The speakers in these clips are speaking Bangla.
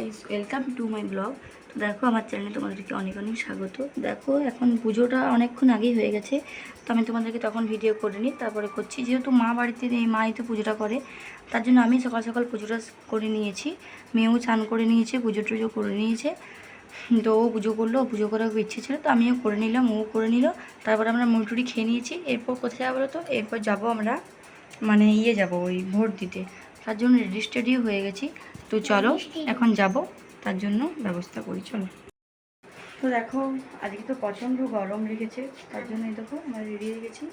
Guys, welcome to my blog. তো দেখো আমার চ্যানেলে তোমাদেরকে অনেক অনেক স্বাগত। দেখো এখন পুজোটা অনেকক্ষণ আগেই হয়ে গেছে, তো আমি তোমাদেরকে তখন ভিডিও করিনি, তারপরে করছি। যেহেতু মা বাড়িতে নেই, মাই তো পুজোটা করে, তার জন্য আমি সকাল সকাল পুজোটা করে নিয়েছি। মেয়েও চান করে নিয়েছে, পুজো টুজো করে নিয়েছে। তো ও পুজো করলো, পুজো করার ইচ্ছে ছিল, তো আমিও করে নিলাম, ও করে নিল। তারপরে আমরা মুড়ি খেয়ে নিয়েছি। এরপর কোথায় যাবো তো, এরপর যাবো আমরা মানে যাবো ওই ভোট দিতে। তার জন্য রেডি স্টেডিও হয়ে গেছি। তো চলো এখন যাব, তার জন্য ব্যবস্থা করি, চলো। তো দেখো আজকে তো প্রচণ্ড গরম রেখেছে, তার জন্য দেখো আমরা রেডি হয়ে গেছি।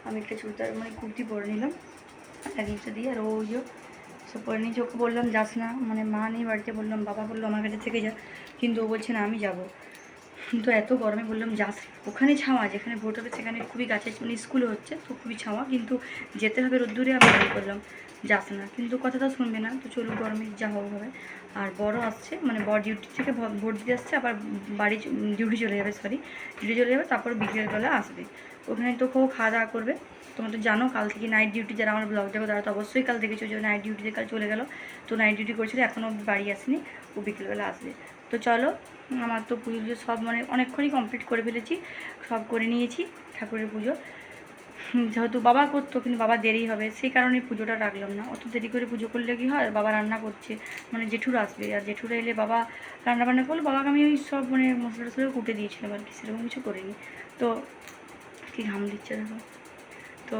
আমি একটা চুড়িদার মানে কুর্তি পরে নিলাম একটা দিয়ে, আর ওই সব পরে নিয়েছি। ওকে বললাম যাস না, মানে মা নেই বাড়িতে, বললাম, বাবা বললো আমার কাছে থেকে যা, কিন্তু ও বলছে না আমি যাব। তো এত গরমে বললাম যাস, ওখানে ছাওয়া, যেখানে ভোট হবে সেখানে খুবই কাছে, মানে স্কুলে হচ্ছে তো খুবই ছাওয়া, কিন্তু যেতে হবে রোদ্দুরে। আমি মনে করলাম যাস না, কিন্তু কথাটা শুনবে না। তো চলুন, গরমে যা হবে। আর বড় আসছে, মানে বড় ডিউটি থেকে ভোট দিতে আসছে, আবার বাড়ি ডিউটি চলে যাবে, ডিউটি চলে যাবে, তারপর বিকেলবেলা আসবে। ওখানে তো কেউ খাওয়া দাওয়া করবে। তোমরা তো জানো কাল থেকে নাইট ডিউটি, যারা আমার ব্লগ দেখো তারা তো অবশ্যই কাল দেখেছো যে নাইট ডিউটিতে কাল চলে গেল। তো নাইট ডিউটি করেছিল, এখনও বাড়ি আসেনি, ও বিকেলবেলা আসবে। তো চলো, আমার তো পুজো সব মানে অনেকক্ষণই কমপ্লিট করে ফেলেছি, সব করে নিয়েছি ঠাকুরের পুজো। যেহেতু বাবা করতো, কিন্তু বাবা দেরি হবে, সেই কারণে পুজোটা রাখলাম না। অত দেরি করে পুজো করলে কী হয়, বাবা রান্না করছে, মানে জেঠুরা আসবে, আর জেঠুরা এলে বাবা রান্নাবান্না করলো। বাবাকে আমি ওই সব মানে মশলা টশলা কুটে দিয়েছিলাম আর কি, সেরকম কিছু করিনি। তো কী ঘাম দিচ্ছে দেখো। তো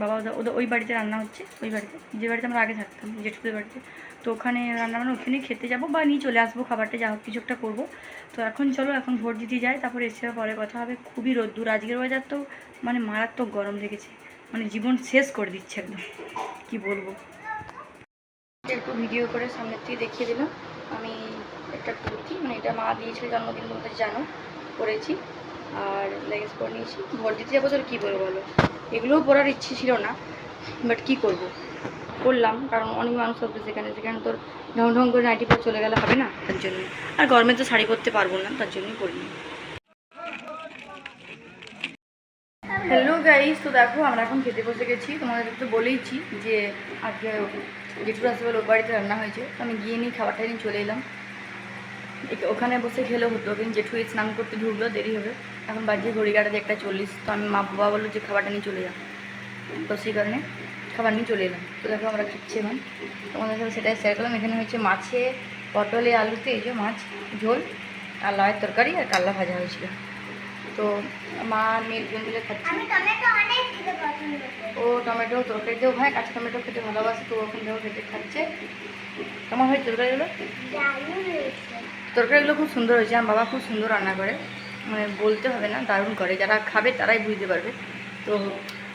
বাবা ওদের ওই বাড়িতে রান্না হচ্ছে, ওই বাড়িতে যে বাড়িতে আমরা আগে থাকতাম, জেঠুদের বাড়িতে। তো ওখানে রান্নাবান্না, ওখানেই খেতে যাবো বা নিয়ে চলে আসবো খাবারটা, যা হোক কিছু একটা করবো। তো এখন চলো, এখন ভোট দিতে যাই, তারপরে এসে পরে কথা হবে। খুবই রোদ্দুর আজকের ওয়েদার, তো মানে মারাত্মক গরম লেগেছে, মানে জীবন শেষ করে দিচ্ছে একদম, কি বলবো। একটু ভিডিও করে সামনের থেকে দেখিয়ে দিলাম। আমি একটা কুর্তি, মানে এটা মা দিয়েছিল জন্মদিন, বলতে জানো, পরেছি। আর লেগিংস পরে নিয়েছি। ভোট দিতে যাবো, তোর কী বলবো বলো, এগুলোও পরার ইচ্ছে ছিল না, বাট কী করবো, করলাম। কারণ অনেক মানুষ হবে সেখানে, সেখানে তোর ঢং ঢং করে নাইটি পরে চলে গেলে হবে না, তার জন্য। আর গরমে তো শাড়ি পরতে পারবো না, তার জন্যই পরিনি। হ্যালো গাইস, তো দেখো আমরা এখন খেতে বসে গেছি। তোমাদের তো বলেইছি যে আজকে জেঠুর আসবে, ওর বাড়িতে রান্না হয়েছে, তো আমি গিয়ে নিই খাবারটা নিয়ে চলে এলাম। ওখানে বসে খেলেও হতো, কিন্তু জেঠু স্নান করতে ঢুকলো, দেরি হবে। এখন বাজে ঘড়িকাটাতে 1:40। তো আমি মা বাবা বললো যে খাবারটা নিয়ে চলে যাও, তো সেই কারণে খাবার নিয়ে চলে এলাম। তো দেখো আমরা খাচ্ছি এখন, তোমাদের সাথে সেটাই শেয়ার করলাম। এখানে হচ্ছে মাছে, পটলে, আলুতে এই যে মাছ ঝোল, আর লাউয়ের তরকারি, আর কাল্লা ভাজা হয়েছিল। তো মা মেয়ে দুজন মিলে খাচ্ছি। ও টমেটো তরকারিতেও ভাই, কাঁচা টমেটো খেতে ভালোবাসে, তো ওখান থেকেও খেতে খাচ্ছে। কেমন হয়েছে তরকারিগুলো? তরকারিগুলো খুব সুন্দর হয়েছে, আমার বাবা খুব সুন্দর রান্না করে, মানে বলতে হবে না, দারুণ করে। যারা খাবে তারাই বুঝতে পারবে। তো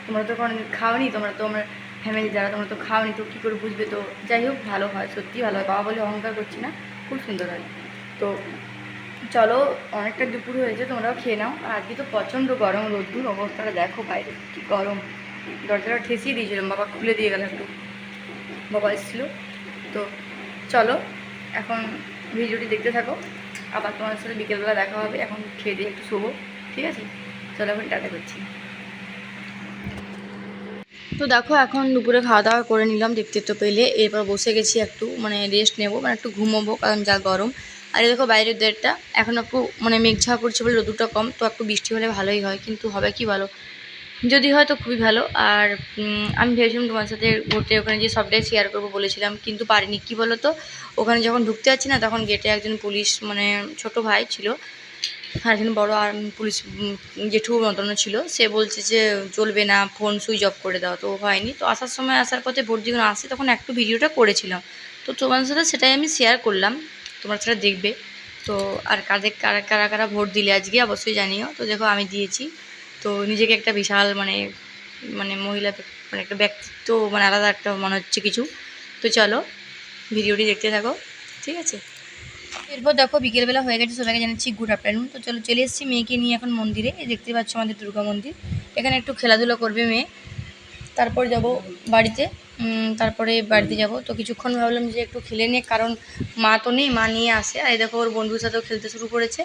তোমরা তো কোনো খাওনি, তোমরা তো আমার ফ্যামিলি যারা, তোমরা তো খাওনি, তো কী করে বুঝবে। তো যাই হোক, ভালো হয়, সত্যিই ভালো হয়, বাবা বলে অহংকার করছি না, খুব সুন্দর হয়। তো চলো, অনেকটা দুপুর হয়েছে, তোমরাও খেয়ে নাও। আর আজকে তো প্রচণ্ড গরম, রোদ্দুর অবস্থাটা দেখো বাইরে কী গরম। দরজাটা ঠেসিয়ে দিয়েছিলাম, বাবা খুলে দিয়ে গেল একটু, বাবা এসেছিলো। তো চলো এখন ভিডিওটি দেখতে থাকো, আবার তোমাদের সাথে বিকেলবেলা দেখা হবে। এখন খেয়ে দিয়ে একটু শোবো, ঠিক আছে? চলো এখন টাটা করছি। তো দেখো এখন দুপুরে খাওয়া দাওয়া করে নিলাম দেখতে তো পেলে। এরপর বসে গেছি একটু, মানে রেস্ট নেবো, মানে একটু ঘুমোবো, কারণ যা গরম। আর এই দেখো বাইরের দেড়টা এখন একটু মানে মেঘঝা করছে বলে রোদুরটা কম, তো একটু বৃষ্টি হলে ভালোই হয়, কিন্তু হবে কি ভালো, যদি হয় তো খুবই ভালো। আর আমি ভেবেছিলাম তোমার সাথে ঘুরতে ওখানে যে সবটাই শেয়ার করবো বলেছিলাম, কিন্তু পারিনি। কি বলো তো, ওখানে যখন ঢুকতে যাচ্ছি না, তখন গেটে একজন পুলিশ, মানে ছোট ভাই ছিল, আর একজন বড় আর পুলিশ জেঠু মতনও ছিল, সে বলছে যে চলবে না, ফোন সুইচ অফ করে দাও। তো হয়নি। তো আসার সময়, আসার পথে ভোট যখন আসছে, তখন একটু ভিডিওটা করেছিলাম, তো তোমাদের সাথে সেটাই আমি শেয়ার করলাম, তোমরা সেটা দেখবে। তো আর কারা কারা কারা ভোট দিলে আজকে অবশ্যই জানিও। তো দেখো আমি দিয়েছি, তো নিজেকে একটা বিশাল মানে মানে মহিলা, মানে একটা ব্যক্তিত্ব, মানে আলাদা একটা মনে হচ্ছে কিছু। তো চলো ভিডিওটি দেখতে থাকো, ঠিক আছে? এরপর দেখো বিকেলবেলা হয়ে গেছে, সবাইকে জানাচ্ছি গুড আফটারনুন। তো চলো চলে এসেছি মেয়েকে নিয়ে এখন মন্দিরে, এই দেখতে পাচ্ছ আমাদের দুর্গা মন্দির। এখানে একটু খেলাধুলা করবে মেয়ে, তারপর যাব বাড়িতে। তারপরে বাড়িতে যাব, তো কিছুক্ষণ ভাবলাম যে একটু খেলে নে, কারণ মা তো নেই, মা নিয়ে আসে। আর এই দেখো ওর বন্ধুর সাথেও খেলতে শুরু করেছে।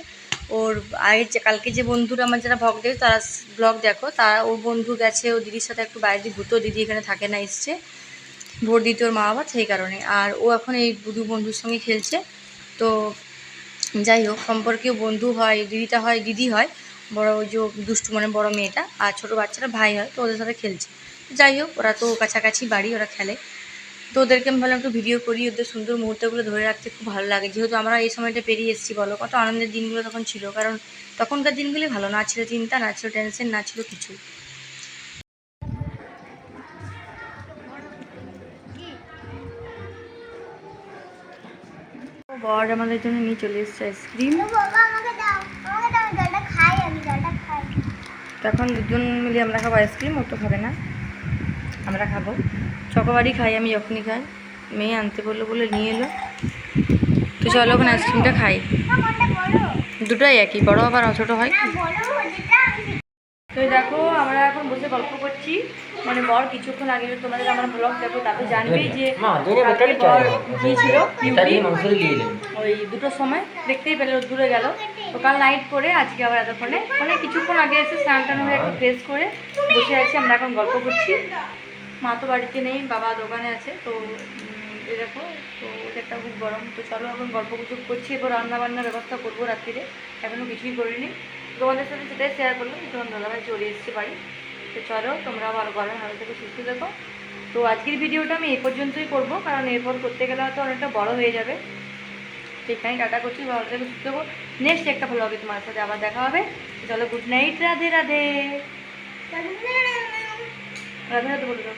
ওর আগে যে কালকে যে বন্ধুরা আমার যারা ব্লগ দেখে, তারা ব্লগ দেখো, তারা ওর বন্ধু গেছে ও দিদির সাথে একটু বাইরে ঘুরতো, দিদি এখানে থাকে না, এসছে ভোট দিতে ওর মা বাবা, সেই কারণে। আর ও এখন এই দু বন্ধুর সঙ্গে খেলছে। তো যাই হোক, সম্পর্কেও বন্ধু হয়, দিদিটা হয়, দিদি হয়, বড় ওই যে দুষ্টু মানে বড় মেয়েটা, আর ছোটো বাচ্চারা ভাই হয়, তো ওদের সাথে খেলছে। যাই হোক, ওরা তো কাছাকাছি বাড়ি, ওরা খেলে। তো ওদেরকে আমি ভাবলাম একটু ভিডিও করি, ওদের সুন্দর মুহূর্তগুলো ধরে রাখতে খুব ভালো লাগে, যেহেতু আমরা এই সময়টা পেরিয়ে এসেছি। বলো কত আনন্দের দিনগুলো তখন ছিল, কারণ তখনকার দিনগুলি ভালো, না ছিল চিন্তা, না ছিল টেনশন, না ছিল কিছু। বর আমাদের জন্য নিয়ে চলে এসছে আইসক্রিম। তো এখন দুজন মিলে আমরা খাবো আইসক্রিম, ও তো খাবে না, আমরা খাবো। চকোবারই খাই আমি যখনই খাই, মেয়ে আনতে বললো বলে নিয়ে এলো। তো চলো ওখানে আইসক্রিমটা খাই, দুটোই একই, বড় আবার ছোটো হয়। তো দেখো আমরা এখন বসে গল্প করছি, মানে বর কিছুক্ষণ আগে তোমাদের আমার ব্লগ দেখো, তারপর জানবেই যে বর গিয়েছিল ওই 2টোর সময়, দেখতেই পেলে দূরে গেল। তো কাল নাইট করে আজকে আবার এতক্ষণে, মানে কিছুক্ষণ আগে এসে স্নান টান হয়ে একটু ফ্রেশ করে বসে আছি, আমরা এখন গল্প করছি। মা তো বাড়িতে নেই, বাবা দোকানে আছে। তো এই দেখো, তো ওদেরটা খুব গরম। তো চলো এখন গল্প গুজব করছি, এবার রান্নাবান্নার ব্যবস্থা করবো রাত্রিরে, এখনও কিছুই করিনি। তোমাদের সাথে সেটাই শেয়ার করলাম, তখন দাদাভাই চলে এসেছে বাড়ি। তো চলো তোমরা ভালো ভালো থেকে সুস্থ দেখো। তো আজকের ভিডিওটা আমি এই পর্যন্তই করবো, কারণ এরপর করতে গেলে হয়তো অনেকটা বড় হয়ে যাবে। তো এখানে টাটা করছি, ভালো থেকে সুস্থ দেবো। নেক্সট একটা ব্লগে তোমার সাথে আবার দেখা হবে। চলো, গুড নাইট, রাধে রাধে। রাধে রাধে বলে দাও।